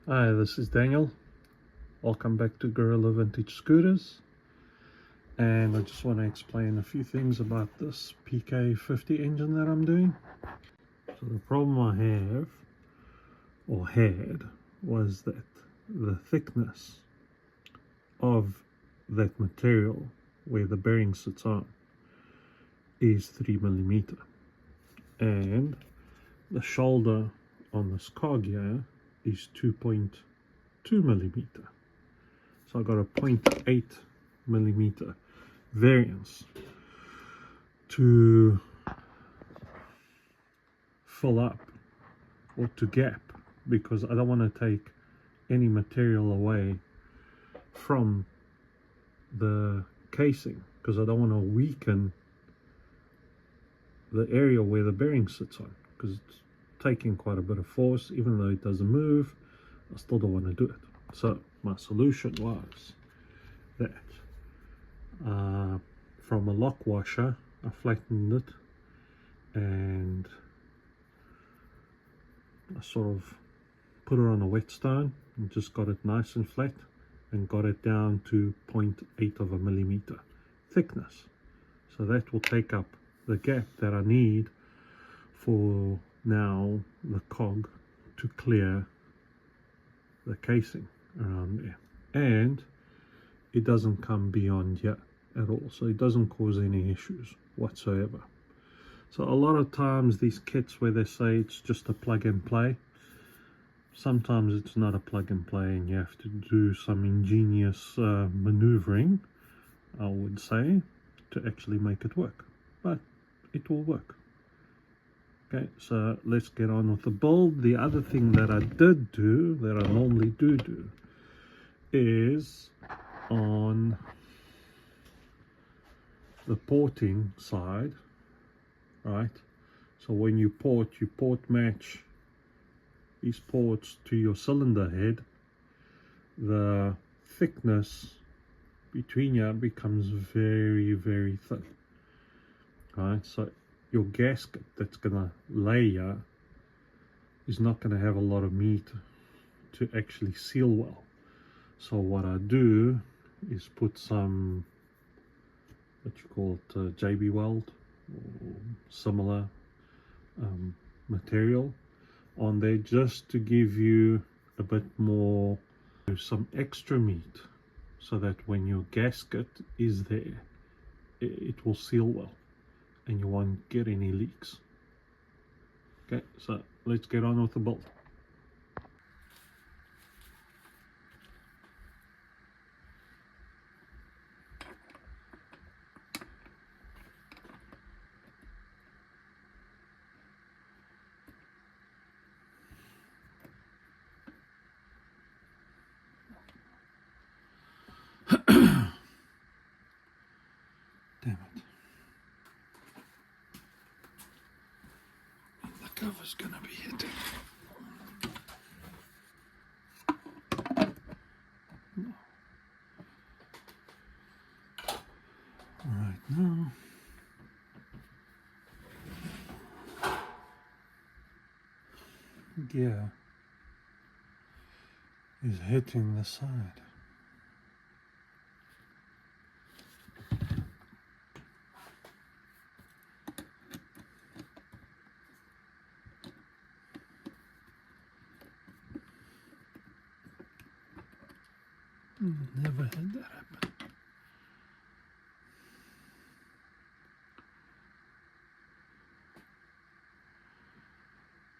Hi, this is Daniel. Welcome back to Gorilla Vintage Scooters. And I just want to explain a few things about this PK50 engine that I'm doing. So the problem I have, or had, was that the thickness of that material where the bearing sits on is 3mm. And the shoulder on this cog here is 2.2mm. So I got a 0.8mm variance to fill up or to gap, because I don't want to take any material away from the casing, because I don't want to weaken the area where the bearing sits on, because it's taking quite a bit of force. Even though it doesn't move, I still don't want to do it. So my solution was that from a lock washer I flattened it, and I sort of put it on a whetstone and just got it nice and flat and got it down to 0.8 thickness. So that will take up the gap that I need for now the cog to clear the casing around there. And it doesn't come beyond here at all, so it doesn't cause any issues whatsoever. So a lot of times these kits where they say it's just a plug and play, sometimes it's not a plug and play and you have to do some ingenious maneuvering, I would say, to actually make it work. But it will work. Okay, so let's get on with the build. The other thing that I did do, that I normally do, is on the porting side, right? So when you port match these ports to your cylinder head. The thickness between you becomes very, very thin, right? So your gasket that's gonna lay here is not gonna have a lot of meat to actually seal well. So what I do is put some, what you call it, JB Weld or similar material on there, just to give you a bit more, some extra meat, so that when your gasket is there, it will seal well and you won't get any leaks. Okay, so let's get on with the build. Damn it. The cover's gonna be hitting. Right now, gear is hitting the side. Never had that happen.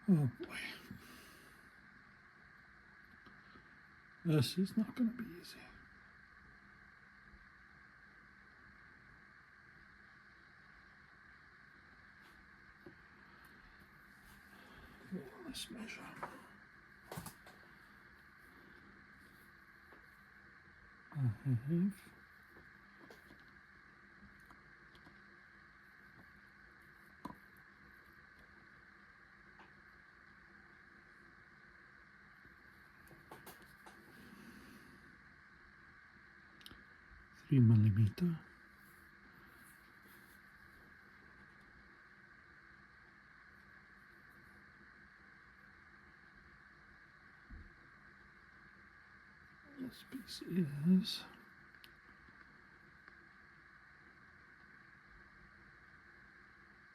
Oh boy. This is not going to be easy. Let's measure. I have 3mm. This piece is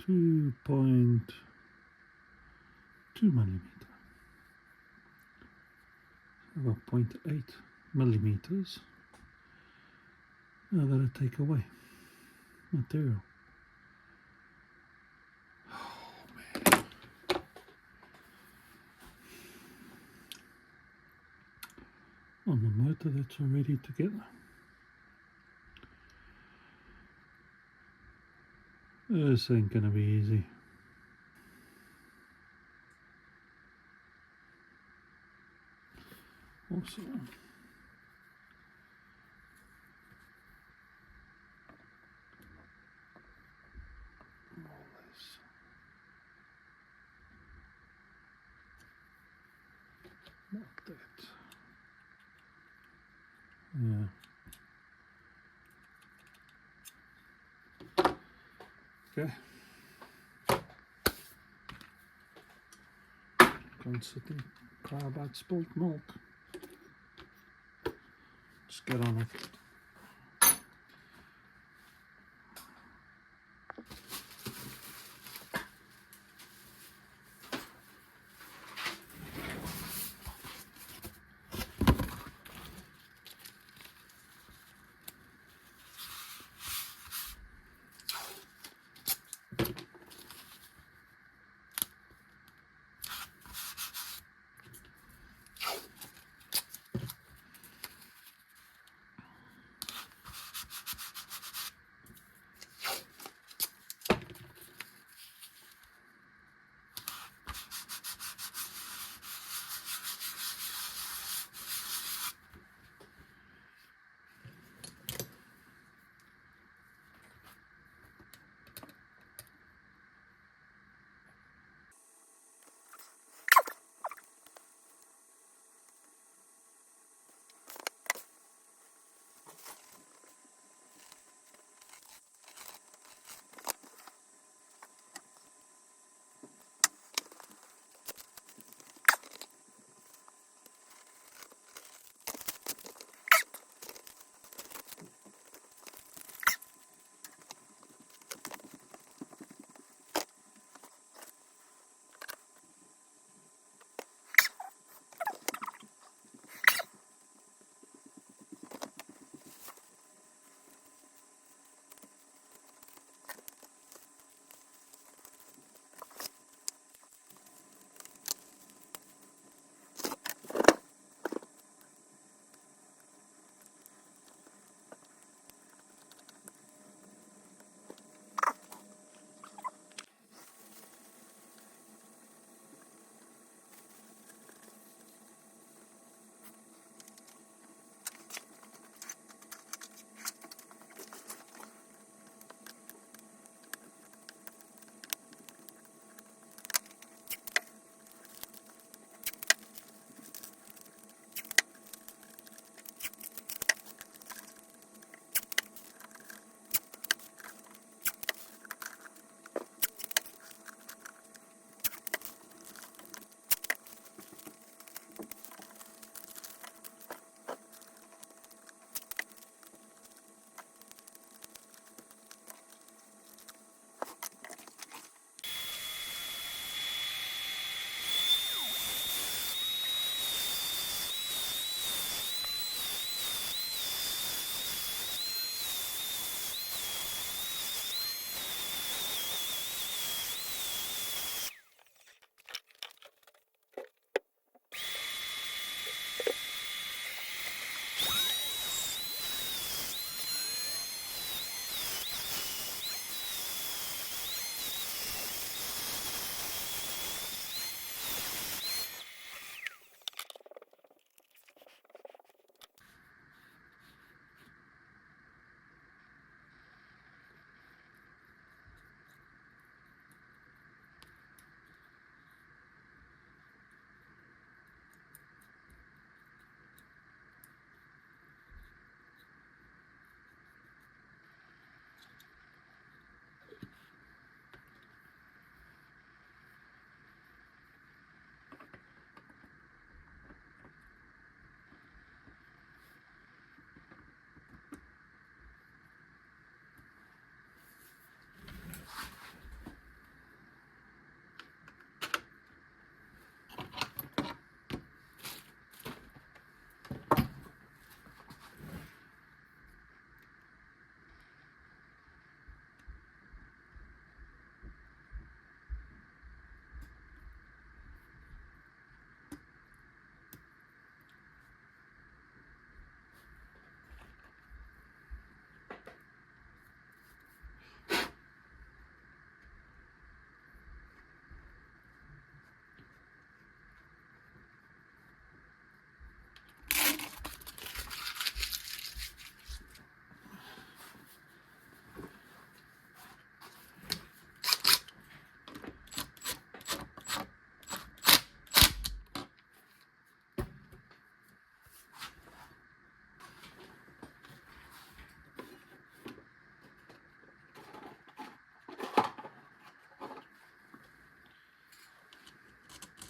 2.2 millimeter. About 0.8 millimeters. Now I've got to take away material. Oh man. On the motor that's already together. This ain't gonna be easy. Also, all this. Not that. Yeah. Okay. Constantly cry about spilt milk. Just get on it.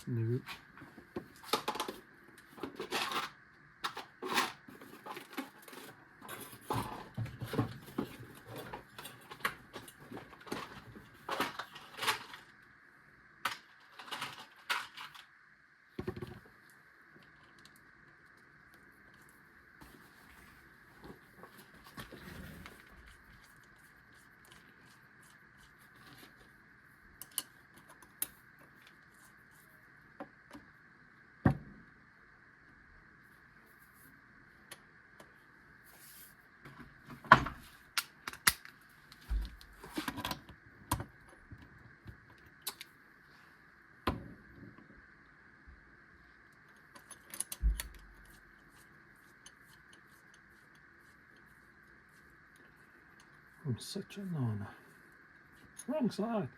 No. I'm such a nana. Wrong side.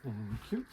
Thank you.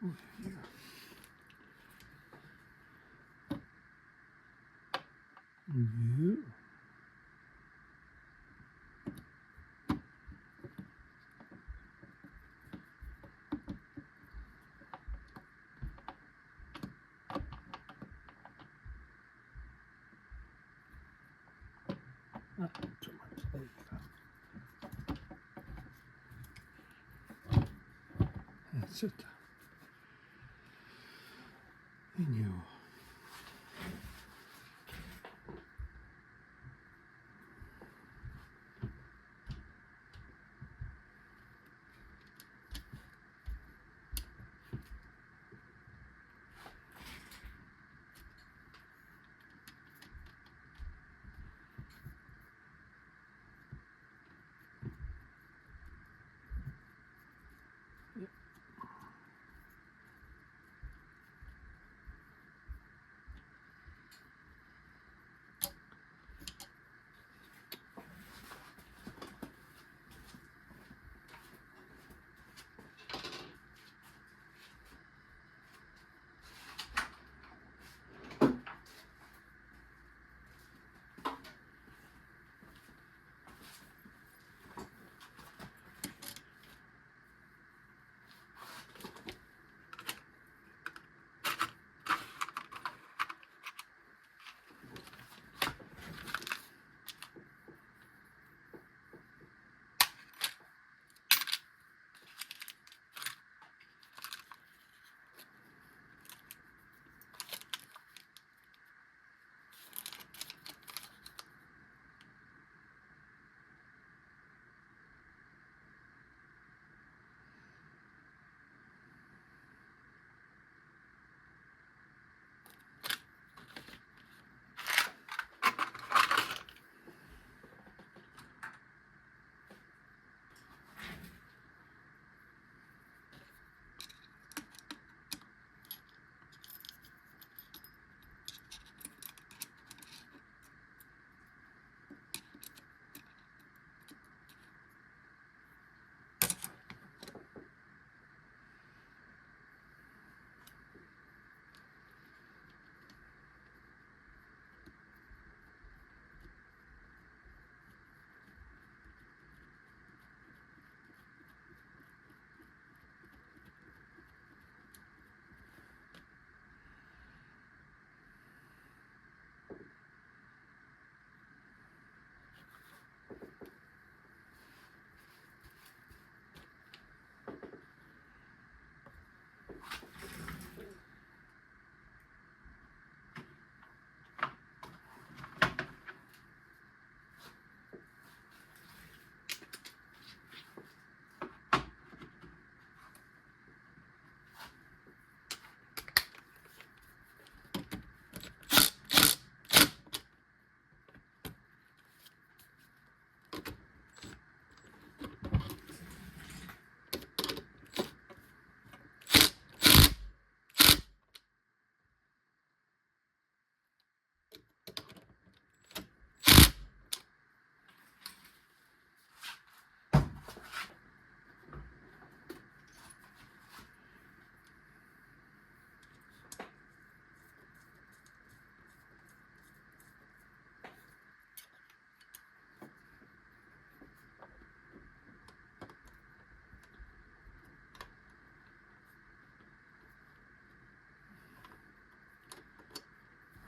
Oh, yeah. Yeah. Not too much. There you go. That's it. And you.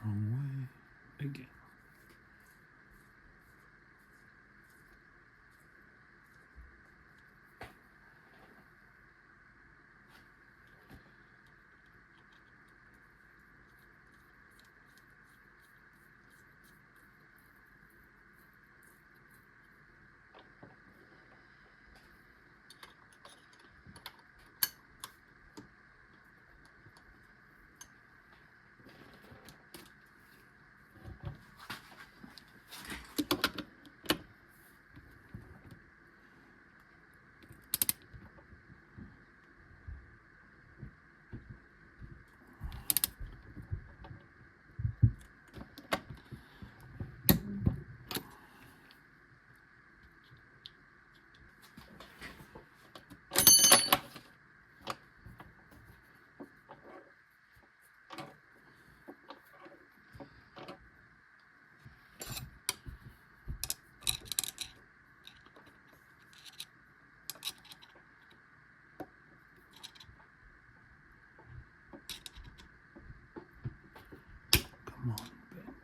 Wrong way again. Come on, bend.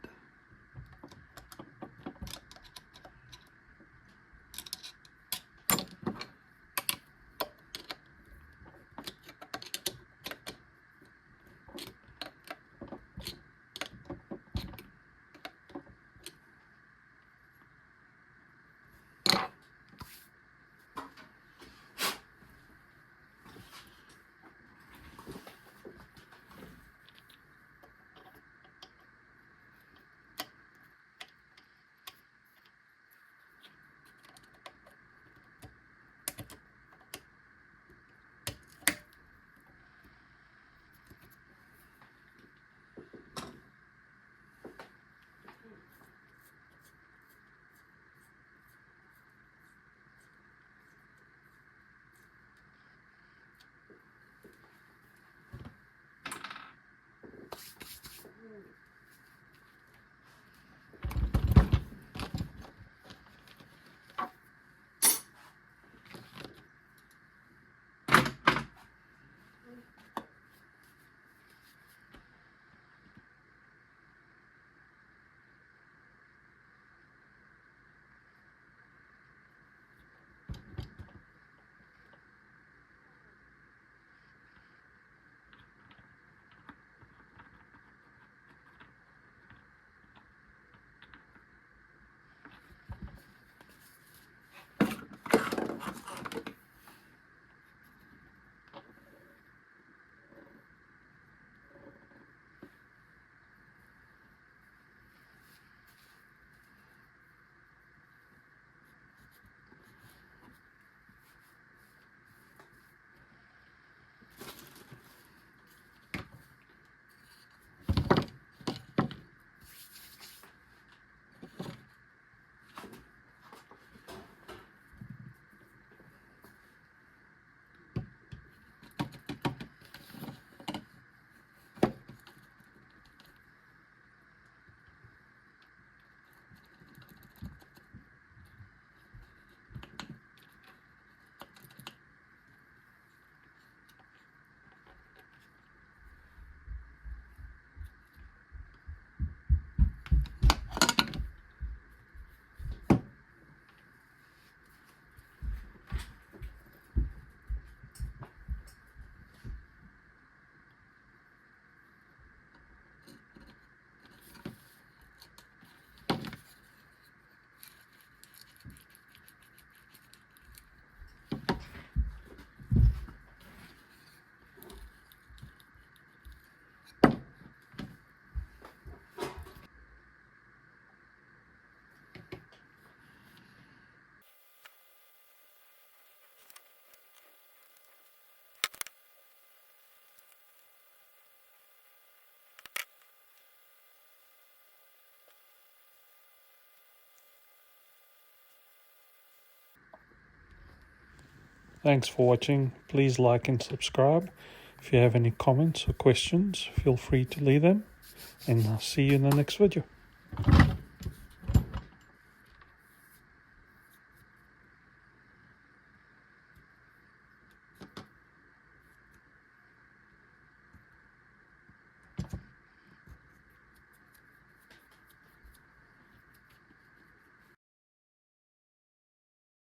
Thanks for watching. Please like and subscribe. If you have any comments or questions, feel free to leave them. And I'll see you in the next video.